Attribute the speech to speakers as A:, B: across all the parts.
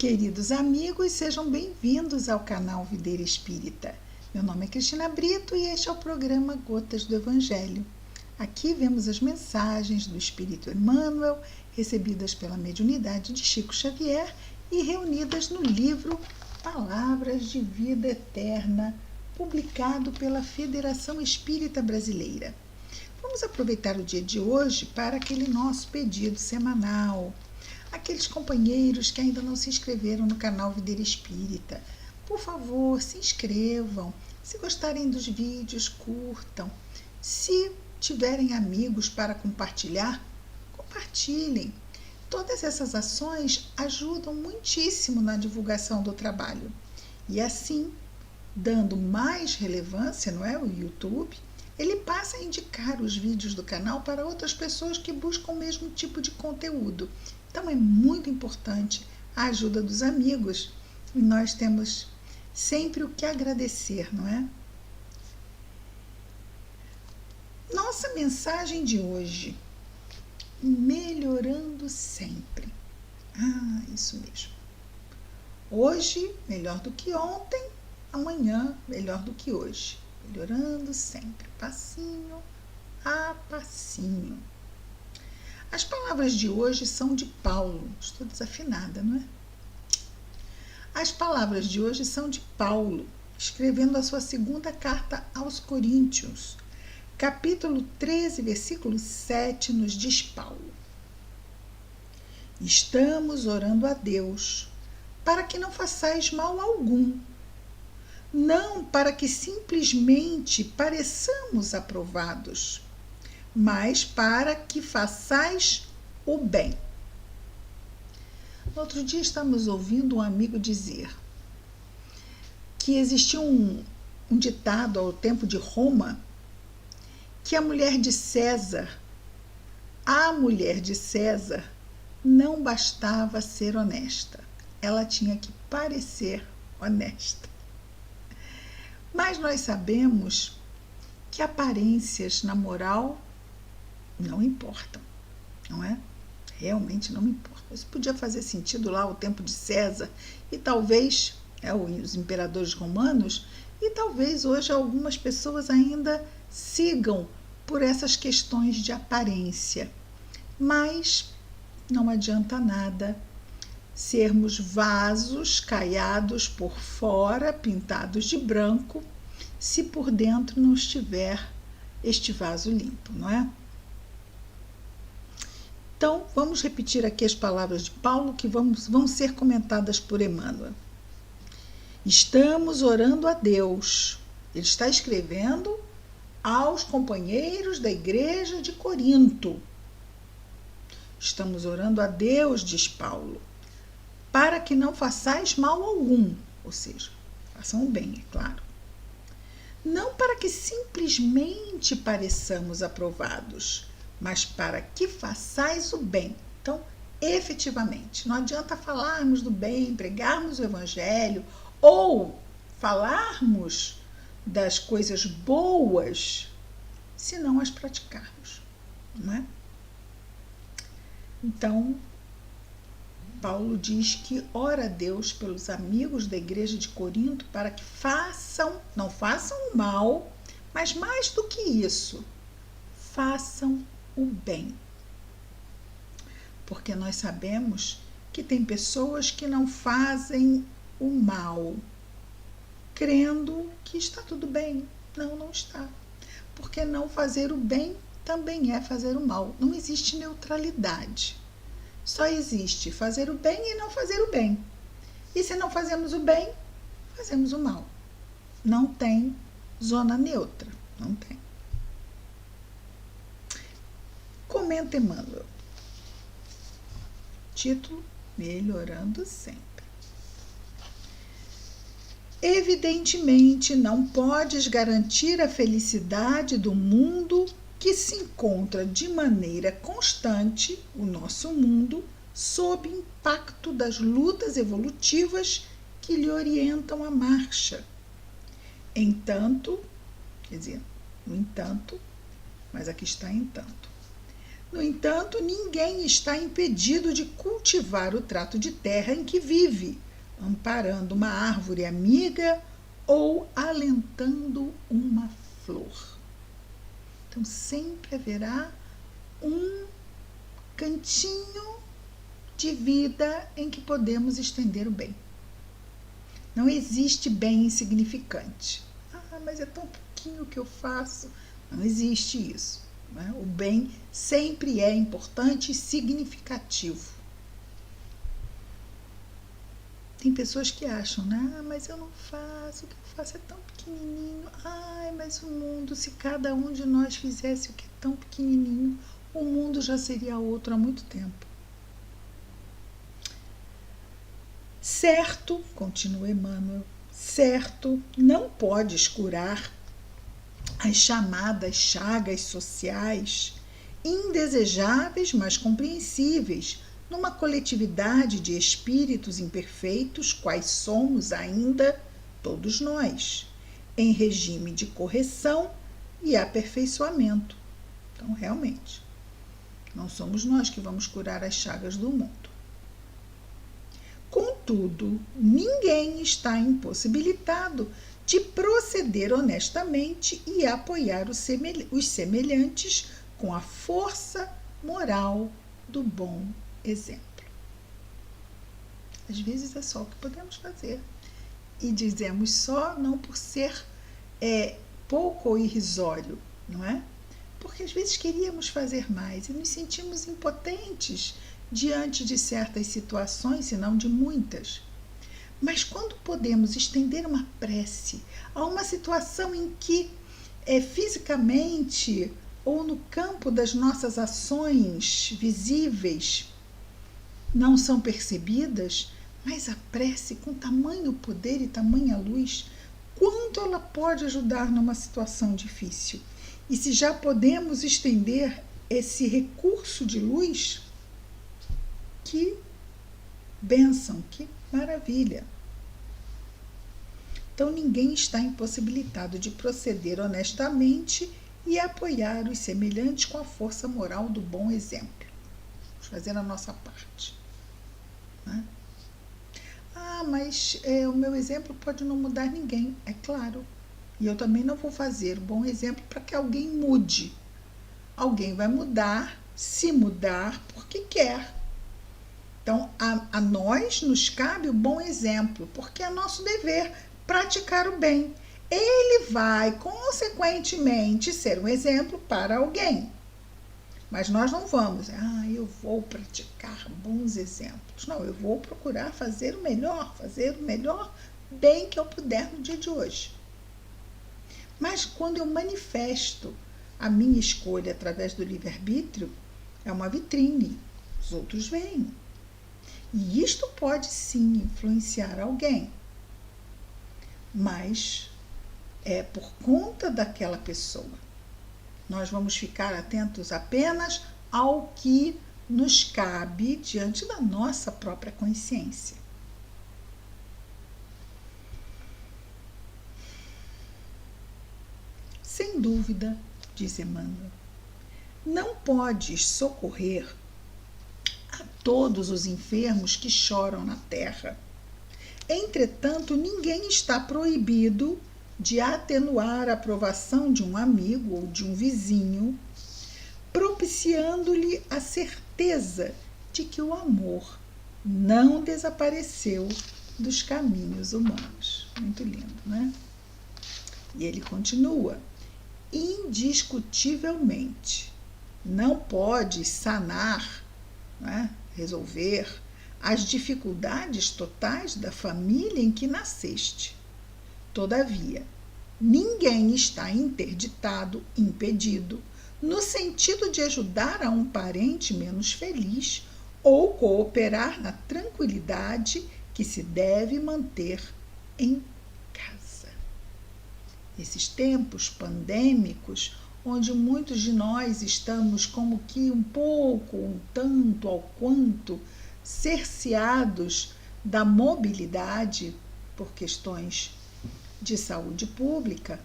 A: Queridos amigos, sejam bem-vindos ao canal Videira Espírita. Meu nome é Cristina Brito e este é o programa Gotas do Evangelho. Aqui vemos as mensagens do Espírito Emmanuel, recebidas pela mediunidade de Chico Xavier e reunidas no livro Palavras de Vida Eterna, publicado pela Federação Espírita Brasileira. Vamos aproveitar o dia de hoje para aquele nosso pedido semanal. Aqueles companheiros que ainda não se inscreveram no canal Videira Espírita, por favor, se inscrevam. Se gostarem dos vídeos, curtam. Se tiverem amigos para compartilhar, compartilhem. Todas essas ações ajudam muitíssimo na divulgação do trabalho. E assim, dando mais relevância, não é, o YouTube, ele passa a indicar os vídeos do canal para outras pessoas que buscam o mesmo tipo de conteúdo. Então é muito importante a ajuda dos amigos e nós temos sempre o que agradecer, não é? Nossa mensagem de hoje: melhorando sempre. Isso mesmo. Hoje melhor do que ontem, amanhã melhor do que hoje. Melhorando sempre, passinho a passinho. As palavras de hoje são de Paulo. Estou desafinada, não é? As palavras de hoje são de Paulo, escrevendo a sua segunda carta aos Coríntios. Capítulo 13, versículo 7, nos diz Paulo: estamos orando a Deus para que não façais mal algum, não para que simplesmente pareçamos aprovados, mas para que façais o bem. No outro dia estamos ouvindo um amigo dizer que existia um ditado ao tempo de Roma, que a mulher de César não bastava ser honesta, ela tinha que parecer honesta. Mas nós sabemos que aparências na moral não importam, não é? Realmente não importa. Isso podia fazer sentido lá ao tempo de César e talvez os imperadores romanos, e talvez hoje algumas pessoas ainda sigam por essas questões de aparência. Mas não adianta nada sermos vasos caiados por fora, pintados de branco, se por dentro não estiver este vaso limpo, não é? Então, vamos repetir aqui as palavras de Paulo que vão ser comentadas por Emmanuel. Estamos orando a Deus. Ele está escrevendo aos companheiros da igreja de Corinto. Estamos orando a Deus, diz Paulo, para que não façais mal algum, ou seja, façam o bem, é claro. Não para que simplesmente pareçamos aprovados, mas para que façais o bem. Então, efetivamente, não adianta falarmos do bem, pregarmos o Evangelho ou falarmos das coisas boas se não as praticarmos, não é? Então, Paulo diz que ora a Deus pelos amigos da igreja de Corinto para que não façam o mal, mas mais do que isso, façam o bem. Porque nós sabemos que tem pessoas que não fazem o mal, crendo que está tudo bem. Não, não está. Porque não fazer o bem também é fazer o mal. Não existe neutralidade. Só existe fazer o bem e não fazer o bem. E se não fazemos o bem, fazemos o mal. Não tem zona neutra. Não tem. Comenta Emmanuel. Título: Melhorando sempre. Evidentemente, não podes garantir a felicidade do mundo que se encontra de maneira constante, o nosso mundo, sob impacto das lutas evolutivas que lhe orientam a marcha. No entanto, mas aqui está entanto. No entanto, ninguém está impedido de cultivar o trato de terra em que vive, amparando uma árvore amiga ou alentando uma flor. Então, sempre haverá um cantinho de vida em que podemos estender o bem. Não existe bem insignificante. Mas é tão pouquinho que eu faço. Não existe isso. Né? O bem sempre é importante e significativo. Tem pessoas que acham, né? Mas eu não faço, o que eu faço é tão pequenininho. Mas o mundo, se cada um de nós fizesse o que é tão pequenininho, o mundo já seria outro há muito tempo. Certo, continua Emmanuel, certo, não podes curar as chamadas chagas sociais, indesejáveis, mas compreensíveis, numa coletividade de espíritos imperfeitos, quais somos ainda todos nós, em regime de correção e aperfeiçoamento. Então, realmente, não somos nós que vamos curar as chagas do mundo. Contudo, ninguém está impossibilitado de proceder honestamente e apoiar os semelhantes com a força moral do bom exemplo. Às vezes é só o que podemos fazer. E dizemos só não por ser pouco ou irrisório, não é? Porque às vezes queríamos fazer mais e nos sentimos impotentes diante de certas situações, se não de muitas. Mas quando podemos estender uma prece a uma situação em que fisicamente ou no campo das nossas ações visíveis não são percebidas, mas a prece com tamanho poder e tamanha luz, quanto ela pode ajudar numa situação difícil? E se já podemos estender esse recurso de luz, que bênção, que maravilha! Então, ninguém está impossibilitado de proceder honestamente e apoiar os semelhantes com a força moral do bom exemplo. Vamos fazer a nossa parte. Né? Mas o meu exemplo pode não mudar ninguém, é claro. E eu também não vou fazer o bom exemplo para que alguém mude. Alguém vai mudar, se mudar, porque quer. Então, a nós nos cabe o bom exemplo, porque é nosso dever praticar o bem. Ele vai, consequentemente, ser um exemplo para alguém. Mas nós não vamos, eu vou praticar bons exemplos. Não, eu vou procurar fazer o melhor bem que eu puder no dia de hoje. Mas quando eu manifesto a minha escolha através do livre-arbítrio, é uma vitrine, os outros veem. E isto pode sim influenciar alguém, mas é por conta daquela pessoa. Nós vamos ficar atentos apenas ao que nos cabe diante da nossa própria consciência. Sem dúvida, diz Emmanuel, não podes socorrer a todos os enfermos que choram na terra. Entretanto, ninguém está proibido de atenuar a provação de um amigo ou de um vizinho, propiciando-lhe a certeza de que o amor não desapareceu dos caminhos humanos. Muito lindo, né? E ele continua: indiscutivelmente, não pode sanar, né, resolver as dificuldades totais da família em que nasceste. Todavia, ninguém está interditado, impedido, no sentido de ajudar a um parente menos feliz ou cooperar na tranquilidade que se deve manter em casa. Esses tempos pandêmicos, onde muitos de nós estamos como que um pouco, um tanto ao quanto, cerceados da mobilidade por questões de saúde pública,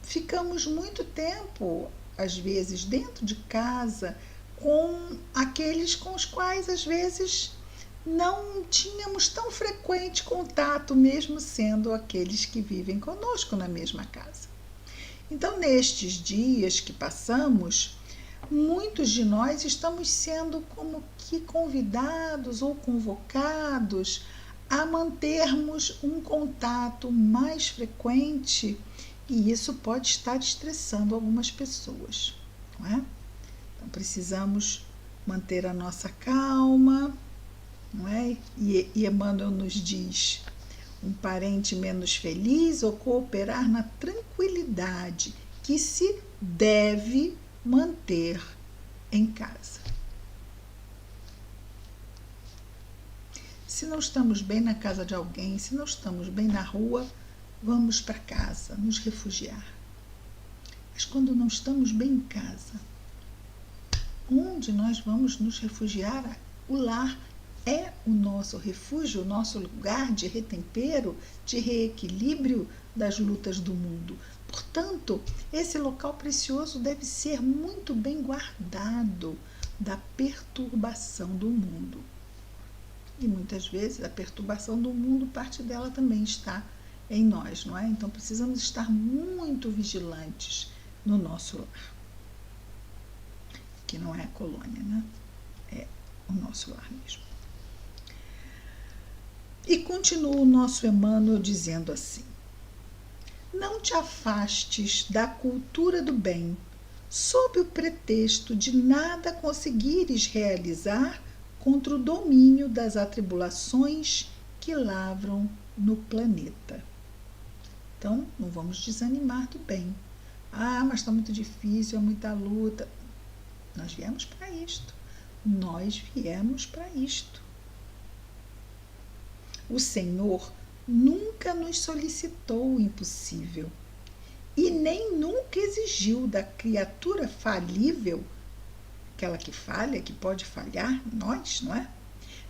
A: ficamos muito tempo às vezes, dentro de casa, com aqueles com os quais, às vezes, não tínhamos tão frequente contato, mesmo sendo aqueles que vivem conosco na mesma casa. Então, nestes dias que passamos, muitos de nós estamos sendo como que convidados ou convocados a mantermos um contato mais frequente, e isso pode estar estressando algumas pessoas, não é? Então precisamos manter a nossa calma, não é? E Emmanuel nos diz: um parente menos feliz ou cooperar na tranquilidade que se deve manter em casa. Se não estamos bem na casa de alguém, se não estamos bem na rua, vamos para casa, nos refugiar. Mas quando não estamos bem em casa, onde nós vamos nos refugiar? O lar é o nosso refúgio, o nosso lugar de retempero, de reequilíbrio das lutas do mundo. Portanto, esse local precioso deve ser muito bem guardado da perturbação do mundo. E muitas vezes a perturbação do mundo, parte dela também está em nós, não é? Então precisamos estar muito vigilantes no nosso lar. Que não é a colônia, né? É o nosso lar mesmo. E continua o nosso Emmanuel dizendo assim: não te afastes da cultura do bem, sob o pretexto de nada conseguires realizar contra o domínio das atribulações que lavram no planeta. Então, não vamos desanimar do bem. Ah, mas está muito difícil, é muita luta. Nós viemos para isto. Nós viemos para isto. O Senhor nunca nos solicitou o impossível e nem nunca exigiu da criatura falível, aquela que falha, que pode falhar, nós, não é?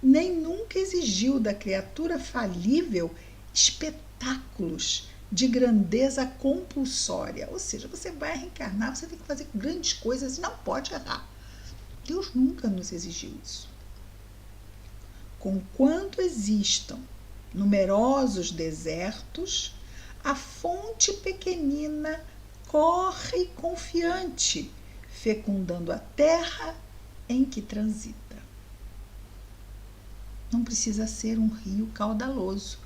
A: Nem nunca exigiu da criatura falível espetáculos de grandeza compulsória. Ou seja, você vai reencarnar, você tem que fazer grandes coisas e não pode errar. Deus nunca nos exigiu isso. Conquanto existam numerosos desertos, a fonte pequenina corre confiante, fecundando a terra em que transita. Não precisa ser um rio caudaloso.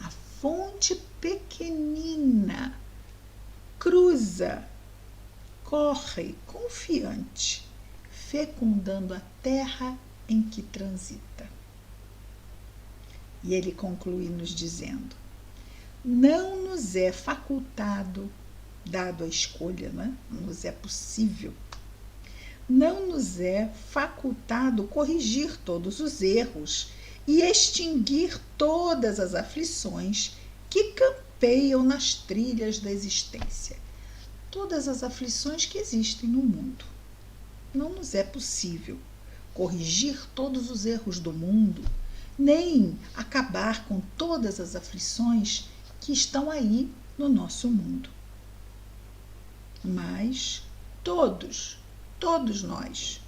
A: A fonte pequenina cruza, corre confiante, fecundando a terra em que transita. E ele conclui nos dizendo: não nos é facultado, dado a escolha, não nos é possível, não nos é facultado corrigir todos os erros e extinguir todas as aflições que campeiam nas trilhas da existência. Todas as aflições que existem no mundo. Não nos é possível corrigir todos os erros do mundo, nem acabar com todas as aflições que estão aí no nosso mundo. Mas todos nós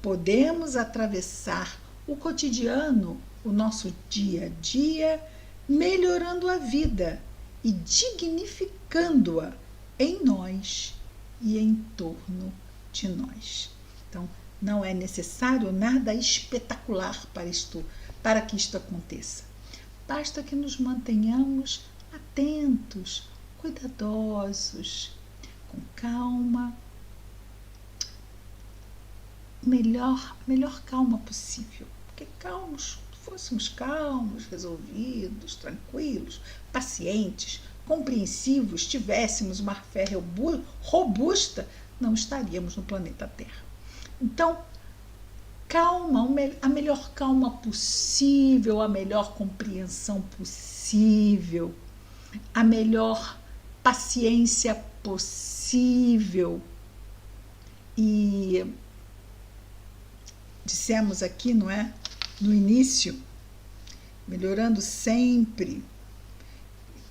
A: podemos atravessar o cotidiano, o nosso dia a dia, melhorando a vida e dignificando-a em nós e em torno de nós. Então, não é necessário nada espetacular para que isto aconteça. Basta que nos mantenhamos atentos, cuidadosos, com calma, melhor calma possível. Porque fôssemos calmos, resolvidos, tranquilos, pacientes, compreensivos, tivéssemos uma fé robusta, não estaríamos no planeta Terra. Então, calma, a melhor calma possível, a melhor compreensão possível, a melhor paciência possível. E dissemos aqui, não é? No início, melhorando sempre,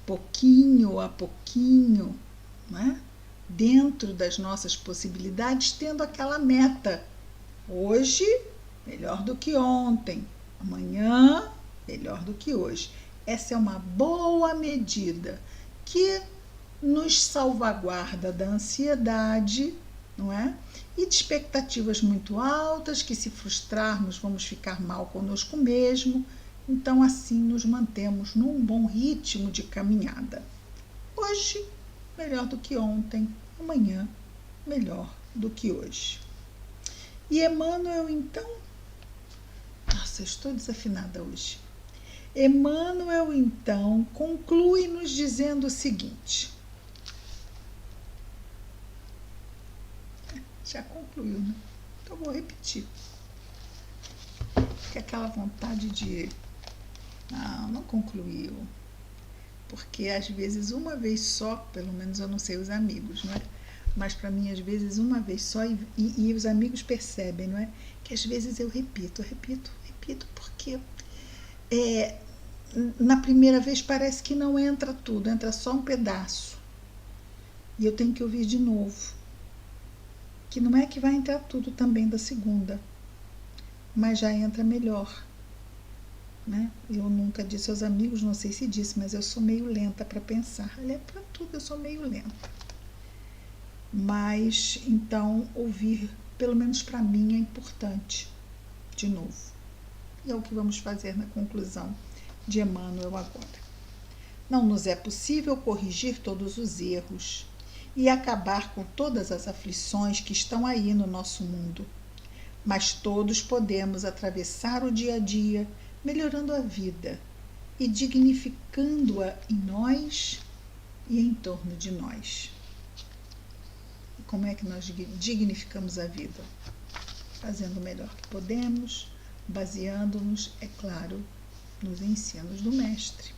A: pouquinho a pouquinho, não é? dentro das nossas possibilidades, tendo aquela meta. Hoje, melhor do que ontem. Amanhã, melhor do que hoje. Essa é uma boa medida que nos salvaguarda da ansiedade, não é? E de expectativas muito altas, que se frustrarmos vamos ficar mal conosco mesmo. Então, assim nos mantemos num bom ritmo de caminhada. Hoje, melhor do que ontem. Amanhã, melhor do que hoje. E Emmanuel, então... Nossa, eu estou desafinada hoje. Emmanuel, então, conclui nos dizendo o seguinte. Já concluiu, né? Então, vou repetir. Fica aquela vontade de... Não concluiu. Porque, às vezes, uma vez só, pelo menos eu não sei os amigos, não é? Mas, para mim, às vezes, uma vez só, e os amigos percebem, não é? Que, às vezes, eu repito, porque... na primeira vez parece que não entra tudo, entra só um pedaço. E eu tenho que ouvir de novo. Que não é que vai entrar tudo também da segunda, mas já entra melhor. Né? Eu nunca disse aos amigos, não sei se disse, mas eu sou meio lenta para pensar. Aliás, para tudo eu sou meio lenta. Mas, então, ouvir, pelo menos para mim, é importante. De novo. E é o que vamos fazer na conclusão de Emmanuel agora. Não nos é possível corrigir todos os erros e acabar com todas as aflições que estão aí no nosso mundo, mas todos podemos atravessar o dia a dia, melhorando a vida e dignificando-a em nós e em torno de nós. E como é que nós dignificamos a vida? Fazendo o melhor que podemos, baseando-nos, é claro, nos ensinos do Mestre,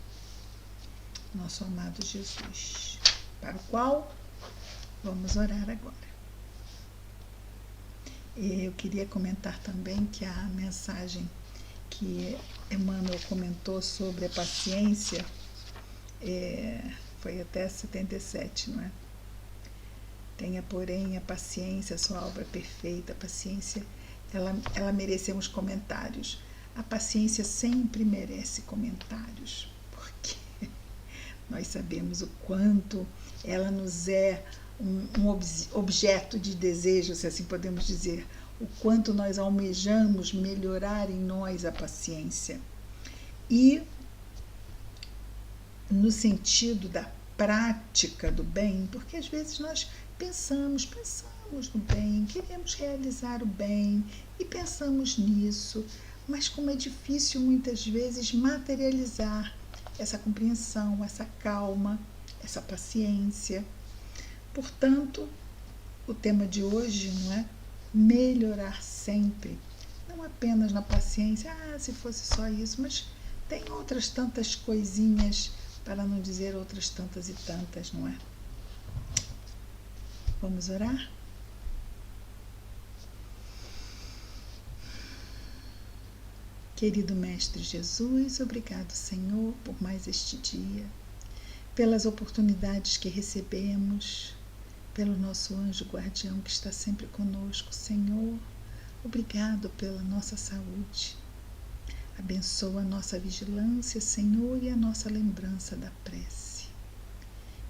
A: nosso amado Jesus, para o qual vamos orar agora. Eu queria comentar também que a mensagem que Emmanuel comentou sobre a paciência foi até 77, não é? Tenha, porém, a paciência, sua obra perfeita. A paciência, ela merecemos comentários. A paciência sempre merece comentários, porque nós sabemos o quanto ela nos é um objeto de desejo, se assim podemos dizer, o quanto nós almejamos melhorar em nós a paciência. E no sentido da prática do bem, porque às vezes nós pensamos no bem, queremos realizar o bem e pensamos nisso, mas como é difícil muitas vezes materializar essa compreensão, essa calma, essa paciência. Portanto, o tema de hoje, não é? Melhorar sempre. Não apenas na paciência, se fosse só isso, mas tem outras tantas coisinhas, para não dizer outras tantas e tantas, não é? Vamos orar? Querido Mestre Jesus, obrigado, Senhor, por mais este dia, pelas oportunidades que recebemos, pelo nosso anjo guardião que está sempre conosco, Senhor. Obrigado pela nossa saúde. Abençoa a nossa vigilância, Senhor, e a nossa lembrança da prece.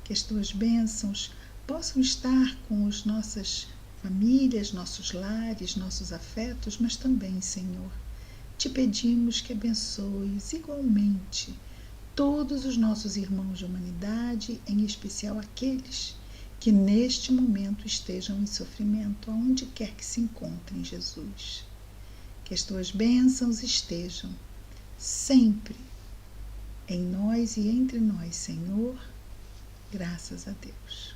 A: Que as tuas bênçãos possam estar com as nossas famílias, nossos lares, nossos afetos, mas também, Senhor, te pedimos que abençoes igualmente todos os nossos irmãos de humanidade, em especial aqueles que neste momento estejam em sofrimento, aonde quer que se encontrem, Jesus. Que as tuas bênçãos estejam sempre em nós e entre nós, Senhor, graças a Deus.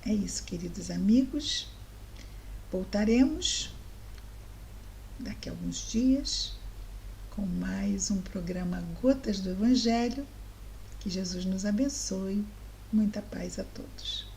A: É isso, queridos amigos. Voltaremos daqui a alguns dias com mais um programa Gotas do Evangelho. Que Jesus nos abençoe. Muita paz a todos.